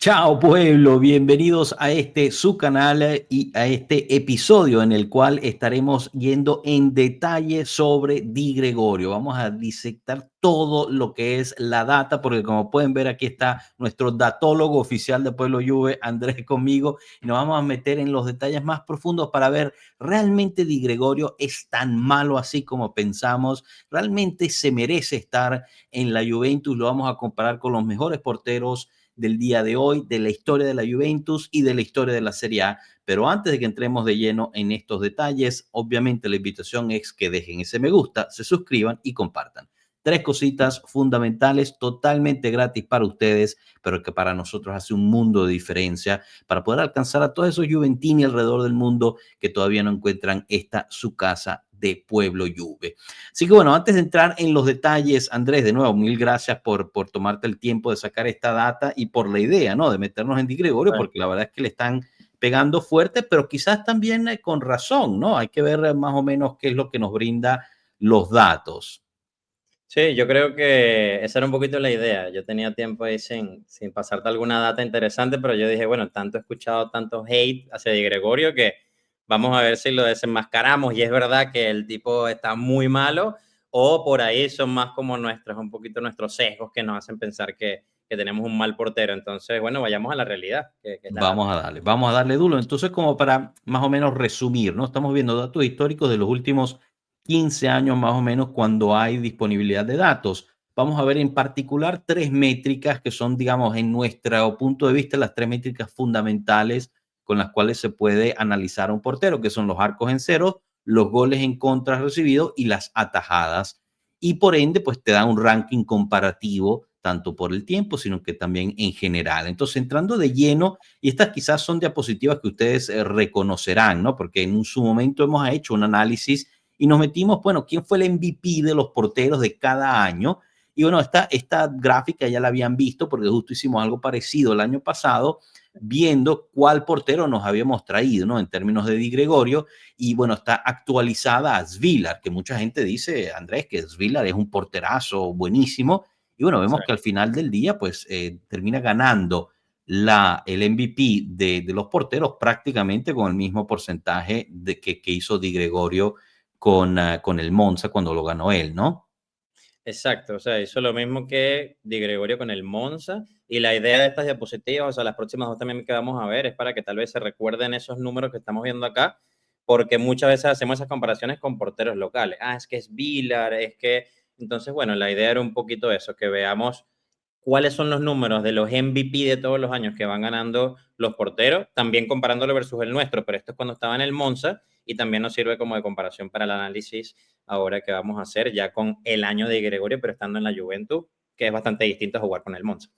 Chao pueblo, bienvenidos a este su canal y a este episodio en el cual estaremos yendo en detalle sobre Di Gregorio. Vamos a disectar todo lo que es la data, porque como pueden ver aquí está nuestro datólogo oficial de Pueblo Juve, Andrés conmigo, y nos vamos a meter en los detalles más profundos para ver realmente Di Gregorio es tan malo así como pensamos, realmente se merece estar en la Juventus, lo vamos a comparar con los mejores porteros del día de hoy, de la historia de la Juventus y de la historia de la Serie A. Pero antes de que entremos de lleno en estos detalles, obviamente la invitación es que dejen ese me gusta, se suscriban y compartan. Tres cositas fundamentales, totalmente gratis para ustedes, pero que para nosotros hace un mundo de diferencia para poder alcanzar a todos esos juventini alrededor del mundo que todavía no encuentran esta su casa de Pueblo Juve. Así que bueno, antes de entrar en los detalles, Andrés, de nuevo, mil gracias por tomarte el tiempo de sacar esta data y por la idea, ¿no? De meternos en Di Gregorio, porque la verdad es que le están pegando fuerte, pero quizás también con razón, ¿no? Hay que ver más o menos qué es lo que nos brinda los datos. Sí, yo creo que esa era un poquito la idea. Yo tenía tiempo ahí sin pasarte alguna data interesante, pero yo dije, bueno, tanto he escuchado tanto hate hacia Di Gregorio que vamos a ver si lo desenmascaramos. Y es verdad que el tipo está muy malo, o por ahí son más como un poquito nuestros sesgos que nos hacen pensar que tenemos un mal portero. Entonces, bueno, vayamos a la realidad, que es la data. Vamos a darle duro. Entonces, como para más o menos resumir, ¿no? Estamos viendo datos históricos de los últimos 15 años más o menos cuando hay disponibilidad de datos. Vamos a ver en particular tres métricas que son, digamos, en nuestro punto de vista, las tres métricas fundamentales con las cuales se puede analizar a un portero, que son los arcos en cero, los goles en contra recibidos y las atajadas. Y por ende, pues te da un ranking comparativo tanto por el tiempo, sino que también en general. Entonces, entrando de lleno, y estas quizás son diapositivas que ustedes reconocerán, ¿no? Porque en su momento hemos hecho un análisis y nos metimos, bueno, ¿quién fue el MVP de los porteros de cada año? Y bueno, esta gráfica ya la habían visto porque justo hicimos algo parecido el año pasado, viendo cuál portero nos habíamos traído, ¿no? En términos de Di Gregorio. Y bueno, está actualizada a Svilar, que mucha gente dice, Andrés, que Svilar es un porterazo buenísimo. Y bueno, Sí. vemos que al final del día, pues termina ganando el MVP de los porteros prácticamente con el mismo porcentaje que hizo Di Gregorio con el Monza cuando lo ganó él, ¿no? Exacto, o sea, hizo lo mismo que Di Gregorio con el Monza, y la idea de estas diapositivas, o sea, las próximas dos también que vamos a ver, es para que tal vez se recuerden esos números que estamos viendo acá, porque muchas veces hacemos esas comparaciones con porteros locales. Ah, es que es Vilar, es que... Entonces, bueno, la idea era un poquito eso, que veamos cuáles son los números de los MVP de todos los años que van ganando los porteros, también comparándolo versus el nuestro, pero esto es cuando estaba en el Monza, y también nos sirve como de comparación para el análisis ahora que vamos a hacer ya con el año de Gregorio, pero estando en la Juventus, que es bastante distinto a jugar con el Monza.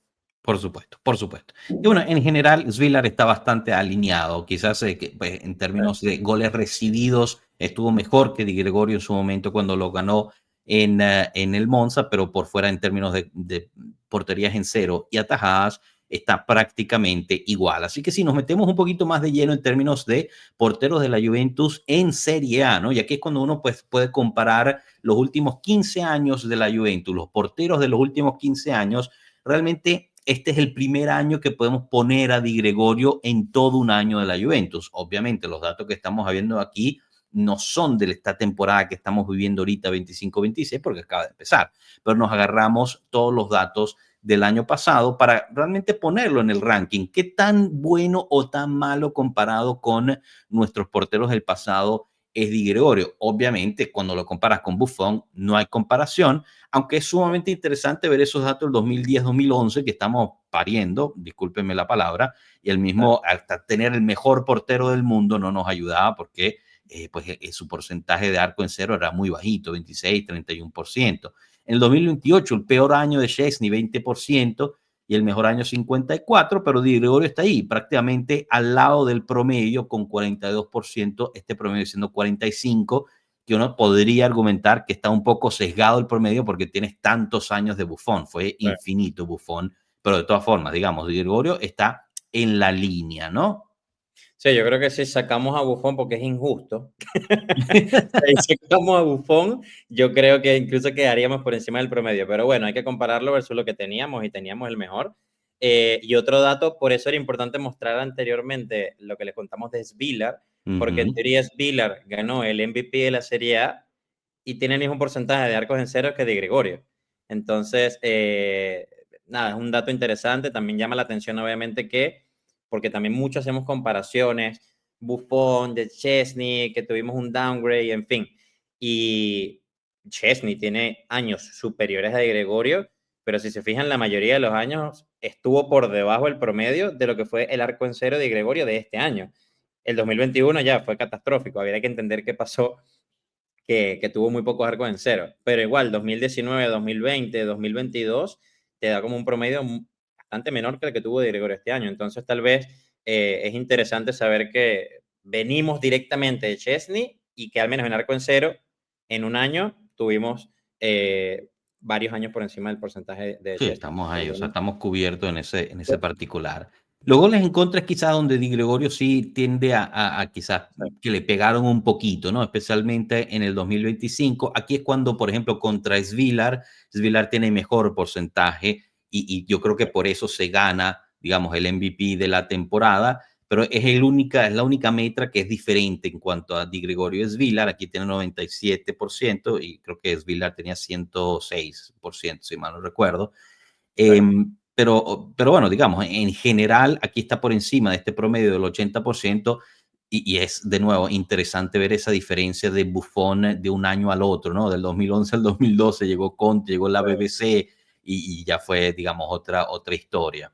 Por supuesto, por supuesto. Y bueno, en general, Svilar está bastante alineado. Quizás pues, en términos de goles recibidos estuvo mejor que Di Gregorio en su momento cuando lo ganó en el Monza, pero por fuera en términos de porterías en cero y atajadas está prácticamente igual. Así que si nos metemos un poquito más de lleno en términos de porteros de la Juventus en Serie A, ¿no? Y aquí es cuando uno pues, puede comparar los últimos 15 años de la Juventus, los porteros de los últimos 15 años, realmente este es el primer año que podemos poner a Di Gregorio en todo un año de la Juventus. Obviamente, los datos que estamos viendo aquí no son de esta temporada que estamos viviendo ahorita, 25-26, porque acaba de empezar, pero nos agarramos todos los datos del año pasado para realmente ponerlo en el ranking. ¿Qué tan bueno o tan malo comparado con nuestros porteros del pasado es Di Gregorio? Obviamente, cuando lo comparas con Buffon, no hay comparación, aunque es sumamente interesante ver esos datos del 2010-2011 que estamos pariendo, discúlpenme la palabra, y el mismo, hasta tener el mejor portero del mundo no nos ayudaba porque pues, su porcentaje de arco en cero era muy bajito, 26-31%. En el 2028, el peor año de Szczęsny, 20%, y el mejor año 54%, pero Di Gregorio está ahí, prácticamente al lado del promedio con 42%, este promedio siendo 45%, que uno podría argumentar que está un poco sesgado el promedio porque tienes tantos años de Buffon, fue infinito Buffon, pero de todas formas, digamos, Di Gregorio está en la línea, ¿no? Sí, yo creo que si sacamos a Buffon, porque es injusto, si sacamos a Buffon, yo creo que incluso quedaríamos por encima del promedio, pero bueno, hay que compararlo versus lo que teníamos, y teníamos el mejor. Y otro dato, por eso era importante mostrar anteriormente lo que les contamos de Svilar, porque en Ujú. teoría Svilar ganó el MVP de la Serie A y tiene el mismo porcentaje de arcos en cero que Di Gregorio. Entonces, nada, es un dato interesante. También llama la atención, obviamente, porque también mucho hacemos comparaciones, Buffon, de Chesney, que tuvimos un downgrade, en fin. Y Chesney tiene años superiores a Di Gregorio, pero si se fijan, la mayoría de los años estuvo por debajo del promedio de lo que fue el arco en cero de Gregorio de este año. El 2021 ya fue catastrófico, habría que entender qué pasó, que tuvo muy pocos arcos en cero, pero igual 2019, 2020, 2022 te da como un promedio bastante menor que el que tuvo de Gregorio este año. Entonces tal vez es interesante saber que venimos directamente de Chesney y que al menos en arco en cero en un año tuvimos varios años por encima del porcentaje de Sí, Chesney. estamos Pero ahí, o sea, bueno, estamos cubiertos en ese particular. Los goles en contra es quizás donde Di Gregorio sí tiende a quizás sí, que le pegaron un poquito, ¿no? Especialmente en el 2025. Aquí es cuando, por ejemplo, contra Svilar tiene mejor porcentaje y yo creo que por eso se gana, digamos, el MVP de la temporada, pero es la única metra que es diferente en cuanto a Di Gregorio y Svilar. Aquí tiene 97% y creo que Svilar tenía 106%, si mal no recuerdo. sí. Pero bueno, digamos, en general, aquí está por encima de este promedio del 80% y es de nuevo interesante ver esa diferencia de Buffon de un año al otro, ¿no? Del 2011 al 2012 llegó Conte, llegó la Sí. BBC y ya fue, digamos, otra historia.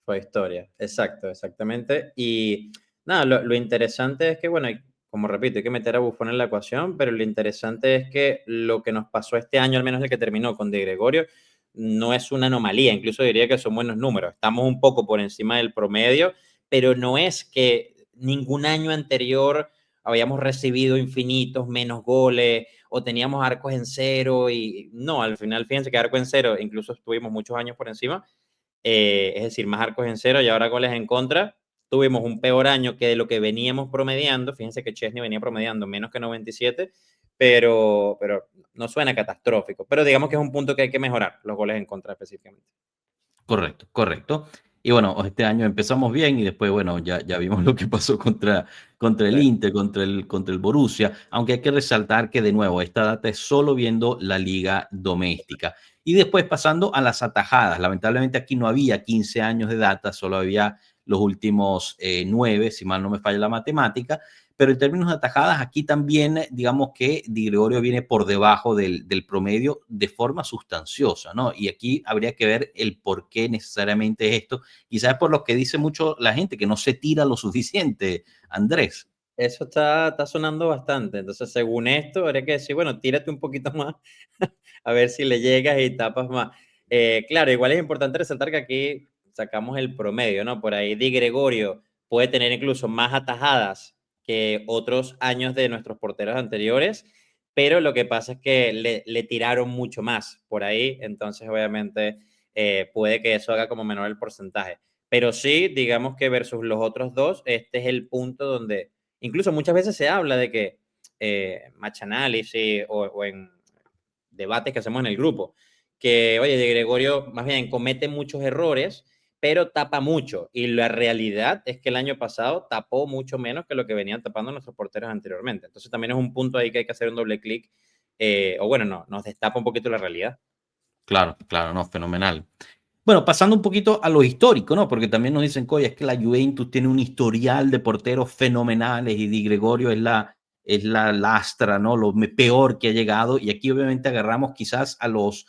Fue historia, exacto, exactamente. Y nada, lo interesante es que, bueno, como repito, hay que meter a Buffon en la ecuación, pero lo interesante es que lo que nos pasó este año, al menos el que terminó con De Gregorio, no es una anomalía, incluso diría que son buenos números. Estamos un poco por encima del promedio, pero no es que ningún año anterior habíamos recibido infinitos menos goles o teníamos arcos en cero y no, al final fíjense que arco en cero, incluso estuvimos muchos años por encima, es decir, más arcos en cero y ahora goles en contra. Tuvimos un peor año que de lo que veníamos promediando. Fíjense que Chesney venía promediando menos que 97, pero no suena catastrófico. Pero digamos que es un punto que hay que mejorar, los goles en contra específicamente. Correcto, correcto. Y bueno, este año empezamos bien y después, bueno, ya vimos lo que pasó contra el Sí, Inter, contra el Borussia, aunque hay que resaltar que de nuevo, esta data es solo viendo la liga doméstica. Y después pasando a las atajadas, lamentablemente aquí no había 15 años de data, solo había los últimos 9, si mal no me falla la matemática, pero en términos de atajadas, aquí también, digamos que Di Gregorio viene por debajo del promedio de forma sustanciosa, ¿no? Y aquí habría que ver el por qué necesariamente es esto. Quizás por lo que dice mucho la gente, que no se tira lo suficiente, Andrés. eso está sonando bastante. Entonces, según esto, habría que decir, bueno, tírate un poquito más a ver si le llegas y tapas más. Claro, igual es importante resaltar que aquí sacamos el promedio, ¿no? Por ahí Di Gregorio puede tener incluso más atajadas que otros años de nuestros porteros anteriores, pero lo que pasa es que le tiraron mucho más por ahí, entonces obviamente puede que eso haga como menor el porcentaje. Pero sí, digamos que versus los otros dos, este es el punto donde incluso muchas veces se habla de que match análisis o en debates que hacemos en el grupo, que, oye, de Gregorio más bien comete muchos errores, pero tapa mucho. Y la realidad es que el año pasado tapó mucho menos que lo que venían tapando nuestros porteros anteriormente. Entonces también es un punto ahí que hay que hacer un doble clic, o bueno, no, nos destapa un poquito la realidad. Claro, claro, no, fenomenal. Bueno, pasando un poquito a lo histórico, ¿no? Porque también nos dicen, oye, es que la Juventus tiene un historial de porteros fenomenales y Di Gregorio es la lastra, ¿no? Lo peor que ha llegado. Y aquí obviamente agarramos quizás a los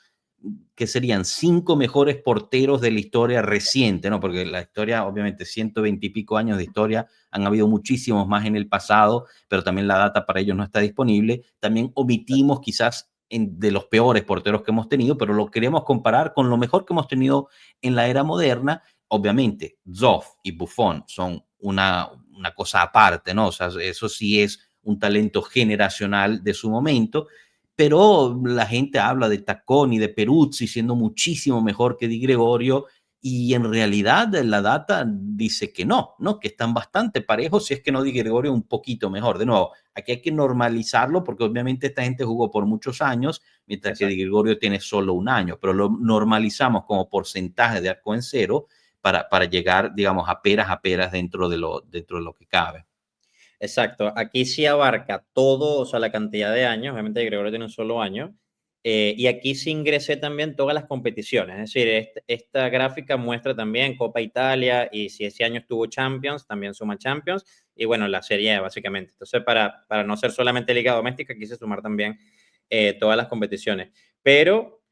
que serían 5 mejores porteros de la historia reciente, ¿no? Porque la historia, obviamente, 120 y pico años de historia, han habido muchísimos más en el pasado, pero también la data para ellos no está disponible. También omitimos quizás de los peores porteros que hemos tenido, pero lo queremos comparar con lo mejor que hemos tenido en la era moderna. Obviamente, Zoff y Buffon son una cosa aparte, ¿no? O sea, eso sí es un talento generacional de su momento, pero la gente habla de Tacconi, de Peruzzi siendo muchísimo mejor que Di Gregorio y en realidad la data dice que no, ¿no? Que están bastante parejos, si es que no Di Gregorio un poquito mejor. De nuevo, aquí hay que normalizarlo porque obviamente esta gente jugó por muchos años, mientras que Di Exacto. Gregorio tiene solo un año, pero lo normalizamos como porcentaje de arco en cero para llegar, digamos, a peras dentro de lo que cabe. Exacto, aquí sí abarca todo, o sea, la cantidad de años, obviamente Gregorio tiene un solo año, y aquí sí ingresé también todas las competiciones, es decir, esta gráfica muestra también Copa Italia y si ese año estuvo Champions, también suma Champions, y bueno, la Serie A básicamente. Entonces, para no ser solamente Liga Doméstica, quise sumar también todas las competiciones, pero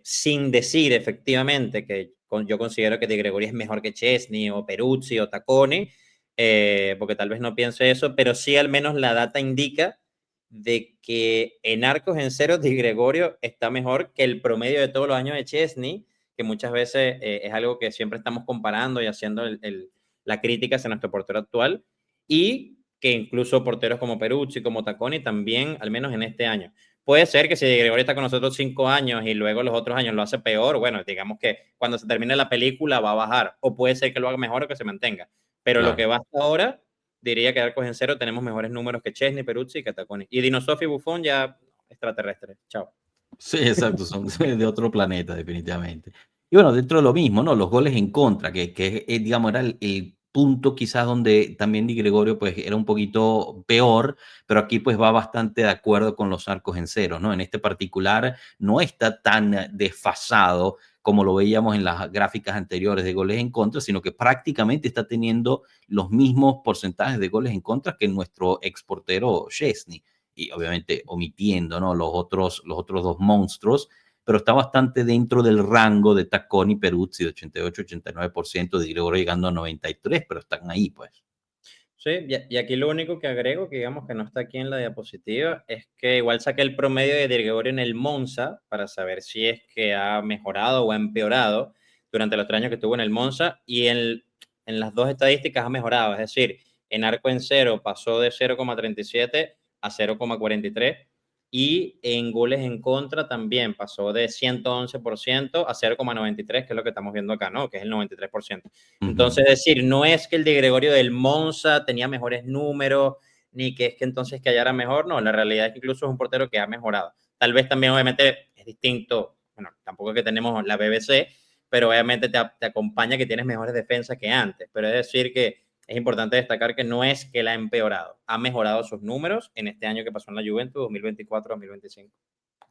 sin decir efectivamente que yo considero que Di Gregorio es mejor que Chesney o Peruzzi o Tacconi, porque tal vez no piense eso, pero sí al menos la data indica de que en arcos en cero Di Gregorio está mejor que el promedio de todos los años de Chesney, que muchas veces es algo que siempre estamos comparando y haciendo la crítica hacia nuestro portero actual, y que incluso porteros como Peruzzi, como Tacconi, también, al menos en este año. Puede ser que si Di Gregorio está con nosotros 5 años y luego los otros años lo hace peor, bueno, digamos que cuando se termine la película va a bajar, o puede ser que lo haga mejor o que se mantenga. Pero lo que Claro. va hasta ahora, diría que Arcos en cero tenemos mejores números que Chesney, Peruzzi y Cataconi. Y Dinosofi y Buffon ya extraterrestres. Chao. Sí, exacto, son de otro planeta, definitivamente. Y bueno, dentro de lo mismo, ¿no? Los goles en contra, que digamos, era el punto quizás donde también Di Gregorio, pues, era un poquito peor, pero aquí, pues, va bastante de acuerdo con los arcos en cero, ¿no? En este particular no está tan desfasado como lo veíamos en las gráficas anteriores de goles en contra, sino que prácticamente está teniendo los mismos porcentajes de goles en contra que nuestro exportero Chesney y obviamente omitiendo, ¿no? Los otros dos monstruos, pero está bastante dentro del rango de Tacconi y Peruzzi de 88-89%, de Gregorio llegando a 93%, pero están ahí, pues. Sí, y aquí lo único que agrego, que digamos que no está aquí en la diapositiva, es que igual saqué el promedio de Di Gregorio en el Monza para saber si es que ha mejorado o ha empeorado durante los 3 años que estuvo en el Monza, y en las dos estadísticas ha mejorado, es decir, en arco en cero pasó de 0,37 a 0,43, y en goles en contra también pasó de 111% a 0,93, que es lo que estamos viendo acá, ¿no? Que es el 93%. Entonces, Ujú. es decir, no es que el de Gregorio del Monza tenía mejores números, ni que es que entonces que era mejor, no, la realidad es que incluso es un portero que ha mejorado. Tal vez también, obviamente, es distinto, bueno, tampoco es que tenemos la BBC, pero obviamente te acompaña que tienes mejores defensas que antes, pero es decir que es importante destacar que no es que la ha empeorado, ha mejorado sus números en este año que pasó en la Juventus, 2024-2025.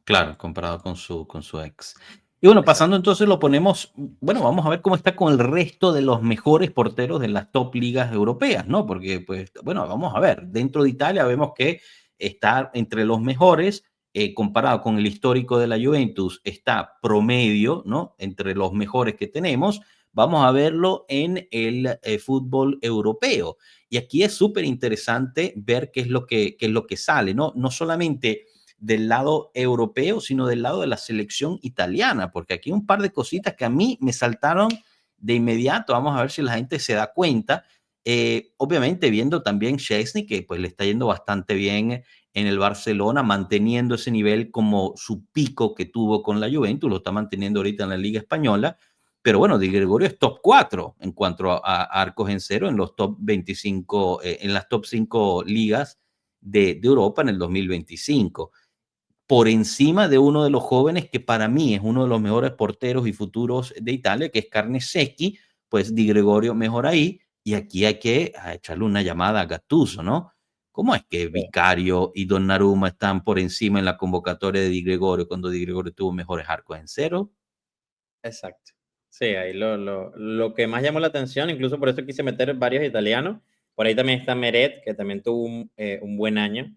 Claro, comparado con su ex. Y bueno, Exacto. pasando entonces lo ponemos, bueno, vamos a ver cómo está con el resto de los mejores porteros de las top ligas europeas, ¿no? Porque, pues, bueno, vamos a ver, dentro de Italia vemos que está entre los mejores, comparado con el histórico de la Juventus, está promedio, ¿no? Entre los mejores que tenemos, vamos a verlo en el fútbol europeo. Y aquí es súper interesante ver qué es lo que sale, ¿no? No solamente del lado europeo, sino del lado de la selección italiana, porque aquí hay un par de cositas que a mí me saltaron de inmediato. Vamos a ver si la gente se da cuenta. Obviamente viendo también Chesney, que pues le está yendo bastante bien en el Barcelona, manteniendo ese nivel como su pico que tuvo con la Juventus, lo está manteniendo ahorita en la Liga Española. Pero bueno, Di Gregorio es top 4 en cuanto a arcos en cero en los top 25, en las top 5 ligas de Europa en el 2025 por encima de uno de los jóvenes que para mí es uno de los mejores porteros y futuros de Italia, que es Carnesecchi, pues Di Gregorio mejor ahí, y aquí hay que echarle una llamada a Gattuso, ¿no? ¿Cómo es que Sí. Vicario y Donnarumma están por encima en la convocatoria de Di Gregorio cuando Di Gregorio tuvo mejores arcos en cero? Exacto. Sí, ahí lo que más llamó la atención, incluso por eso quise meter varios italianos. Por ahí también está Meret, que también tuvo un buen año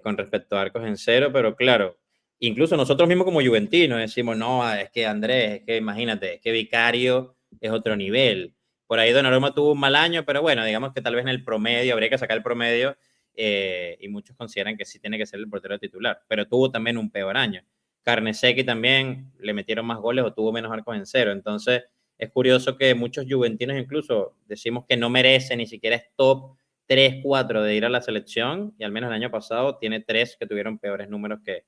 con respecto a arcos en cero, pero claro, incluso nosotros mismos como juventinos decimos, no, es que Andrés, es que imagínate, es que Vicario es otro nivel. Por ahí Donnarumma tuvo un mal año, pero bueno, digamos que tal vez en el promedio, habría que sacar el promedio, y muchos consideran que sí tiene que ser el portero titular, pero tuvo también un peor año. Carnesecchi también le metieron más goles o tuvo menos arcos en cero. Entonces, es curioso que muchos juventinos incluso decimos que no merece ni siquiera es top 3 4 de ir a la selección, y al menos el año pasado tiene 3 que tuvieron peores números que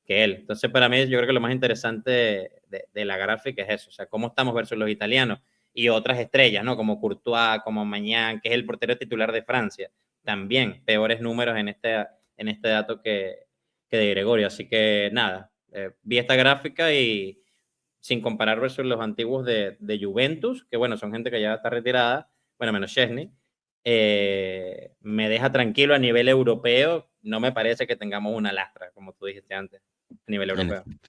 él. Entonces, para mí, yo creo que lo más interesante de la gráfica es eso, o sea, cómo estamos versus los italianos y otras estrellas, ¿no? Como Courtois, como Mañán, que es el portero titular de Francia. También peores números en este dato que de Gregorio. Así que nada, vi esta gráfica y sin comparar versus los antiguos de Juventus, que bueno, son gente que ya está retirada, bueno, menos Szczęsny, me deja tranquilo a nivel europeo. No me parece que tengamos una lastra, como tú dijiste antes, a nivel En europeo. efecto.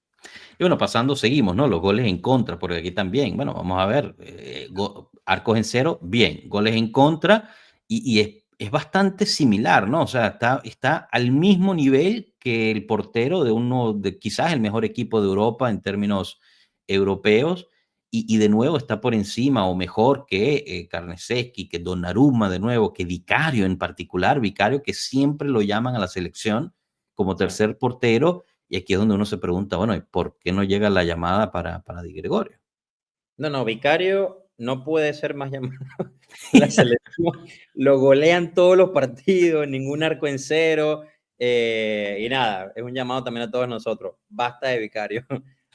Y bueno, pasando, seguimos, ¿no? Los goles en contra, porque aquí también, bueno, vamos a ver, arcos en cero, bien, goles en contra, y es bastante similar, ¿no? O sea, está al mismo nivel que el portero de uno de quizás el mejor equipo de Europa en términos europeos, y de nuevo está por encima o mejor que Karnecki, que Donnarumma de nuevo, que Vicario en particular, Vicario que siempre lo llaman a la selección como Sí. tercer portero, y aquí es donde uno se pregunta, bueno, ¿y por qué no llega la llamada para Di Gregorio? No, no, Vicario no puede ser más llamado a la selección. Lo golean todos los partidos, ningún arco en cero. Y nada, es un llamado también a todos nosotros. Basta de Vicario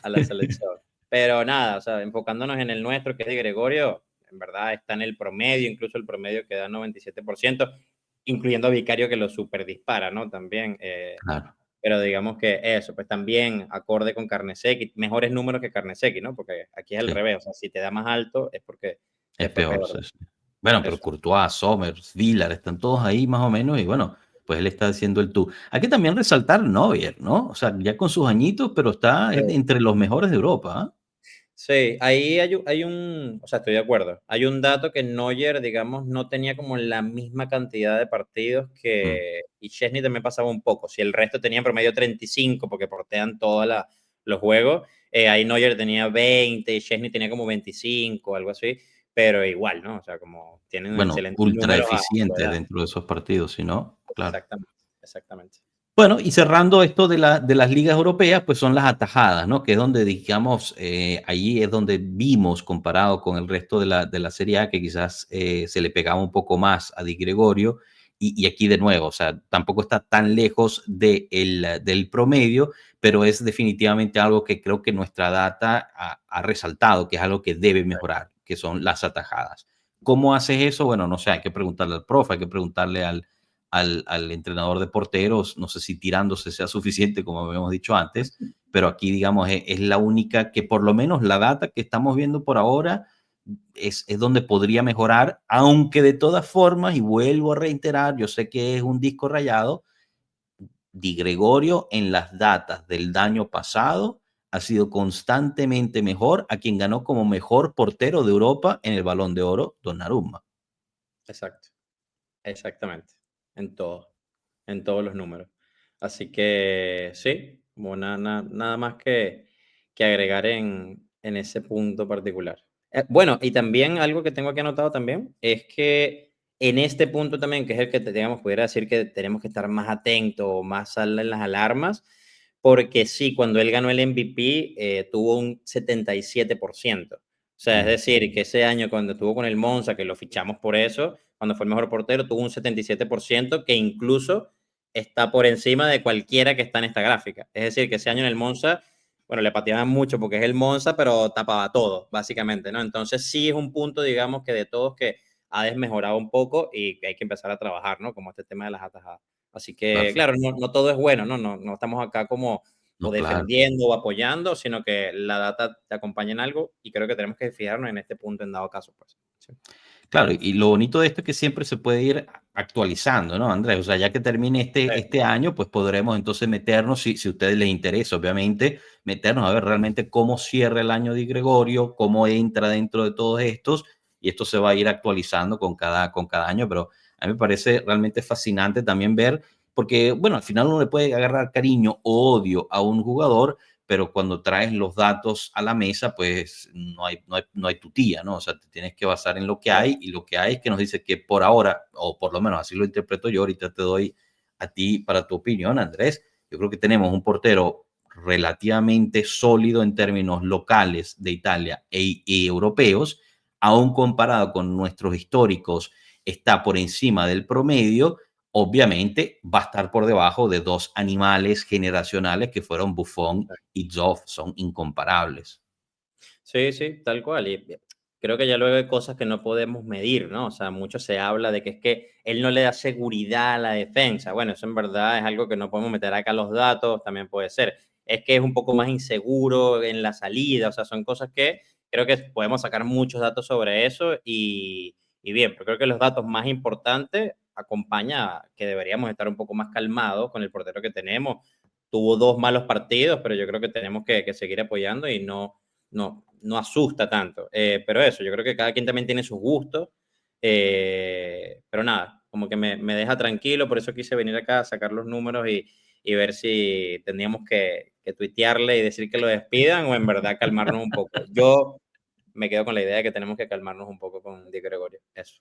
a la selección. Pero nada, o sea, enfocándonos en el nuestro, que es Di Gregorio, en verdad está en el promedio, incluso el promedio que da 97%, incluyendo a Vicario que lo super dispara, ¿no? También. Claro, Pero digamos que eso, pues también acorde con Carnesecchi, mejores números que Carnesecchi, ¿no? Porque aquí es al sí, revés, o sea, si te da más alto es porque es te fue peor. peor, Sí, ¿no? sí. Bueno, pero Eso. Courtois, Sommer, Villar, están todos ahí más o menos, y bueno, pues él está haciendo el tú. Hay que también resaltar Neuer, ¿no? O sea, ya con sus añitos, pero está entre los mejores de Europa, ¿ah? Sí, ahí hay un, o sea, estoy de acuerdo. Hay un dato que Neuer, digamos, no tenía como la misma cantidad de partidos Mm. que, y Chesney también pasaba un poco. Si el resto tenía en promedio 35, porque portean todos los juegos, ahí Neuer tenía 20 y Chesney tenía como 25, algo así, pero igual, ¿no? O sea, como tienen Bueno, excelentes ultra números a su eficientes edad. dentro de esos partidos, si no, claro. Exactamente, exactamente. Bueno, y cerrando esto de las ligas europeas, pues son las atajadas, ¿no? Que es donde, digamos, allí es donde vimos, comparado con el resto de la Serie A, que quizás se le pegaba un poco más a Di Gregorio, y aquí de nuevo, o sea, tampoco está tan lejos del promedio, pero es definitivamente algo que creo que nuestra data ha resaltado, que es algo que debe mejorar, que son las atajadas. ¿Cómo haces eso? Bueno, no sé, hay que preguntarle al profe, hay que preguntarle al entrenador de porteros, no sé si tirándose sea suficiente, como habíamos dicho antes, pero aquí, digamos, es la única que por lo menos la data que estamos viendo por ahora es donde podría mejorar, aunque de todas formas, y vuelvo a reiterar, yo sé que es un disco rayado, Di Gregorio en las datas del año pasado ha sido constantemente mejor a quien ganó como mejor portero de Europa en el Balón de Oro, Donnarumma. Exacto, exactamente. En todo, en todos los números. Así que sí, como nada más que agregar en ese punto particular. Bueno, y también algo que tengo aquí anotado también es que en este punto también, que es el que digamos, pudiera decir que tenemos que estar más atentos o más en las alarmas, porque sí, cuando él ganó el MVP tuvo un 77%. O sea, es Mm. decir, que ese año cuando estuvo con el Monza, que lo fichamos por eso, cuando fue el mejor portero, tuvo un 77%, que incluso está por encima de cualquiera que está en esta gráfica. Es decir, que ese año en el Monza, bueno, le pateaban mucho porque es el Monza, pero tapaba todo, básicamente, ¿no? Entonces sí es un punto, digamos, que de todos que ha desmejorado un poco y que hay que empezar a trabajar, ¿no? Como este tema de las atajadas. Así que, claro, Perfecto. no todo es bueno, ¿no? No estamos acá como o No, claro. defendiendo o apoyando, sino que la data te acompaña en algo y creo que tenemos que fijarnos en este punto en dado caso, pues. Sí. Claro, y lo bonito de esto es que siempre se puede ir actualizando, ¿no, Andrés? O sea, ya que termine este año, pues podremos entonces meternos, si a ustedes les interesa, obviamente, meternos a ver realmente cómo cierra el año de Gregorio, cómo entra dentro de todos estos, y esto se va a ir actualizando con cada año, pero a mí me parece realmente fascinante también ver, porque, bueno, al final uno le puede agarrar cariño o odio a un jugador, pero cuando traes los datos a la mesa, pues no hay tu tía, ¿no? O sea, te tienes que basar en lo que hay, y lo que hay es que nos dice que por ahora, o por lo menos así lo interpreto yo, ahorita te doy a ti para tu opinión, Andrés. Yo creo que tenemos un portero relativamente sólido en términos locales de Italia y europeos, aún comparado con nuestros históricos, está por encima del promedio. Obviamente va a estar por debajo de dos animales generacionales que fueron Buffon y Zoff, son incomparables. Sí, sí, tal cual. Y creo que ya luego hay cosas que no podemos medir, ¿no? O sea, mucho se habla de que es que él no le da seguridad a la defensa. Bueno, eso en verdad es algo que no podemos meter acá los datos, también puede ser. es que es un poco más inseguro en la salida, o sea, son cosas que creo que podemos sacar muchos datos sobre eso y bien, pero creo que los datos más importantes acompaña que deberíamos estar un poco más calmados con el portero que tenemos. Tuvo 2 malos partidos, pero yo creo que tenemos que seguir apoyando y no asusta tanto. Pero eso, yo creo que cada quien también tiene sus gustos. Pero nada, como que me deja tranquilo, por eso quise venir acá a sacar los números y ver si teníamos que tuitearle y decir que lo despidan o en verdad calmarnos un poco. Yo me quedo con la idea de que tenemos que calmarnos un poco con Di Gregorio. Eso.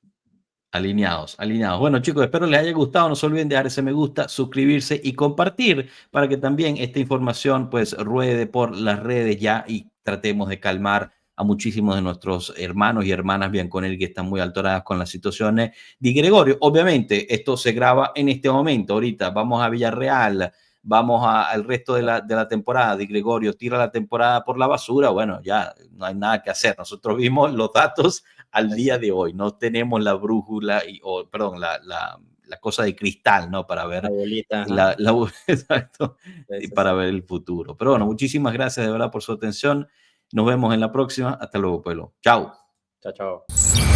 Alineados, alineados. Bueno, chicos, espero les haya gustado. No se olviden de dejar ese me gusta, suscribirse y compartir para que también esta información pues ruede por las redes ya y tratemos de calmar a muchísimos de nuestros hermanos y hermanas bianconeri que están muy alteradas con las situaciones de Gregorio. Obviamente, esto se graba en este momento. Ahorita vamos a Villarreal, vamos al resto de la temporada. Di Gregorio tira la temporada por la basura. Bueno, ya no hay nada que hacer. Nosotros vimos los datos al día de hoy. No tenemos la brújula, perdón, la cosa de cristal, ¿no? Para La ver bolita, ajá. exacto, Sí, y sí, para sí. ver el futuro. Pero bueno, muchísimas gracias de verdad por su atención. Nos vemos en la próxima. Hasta luego, pueblo. Chao. Chao, chao.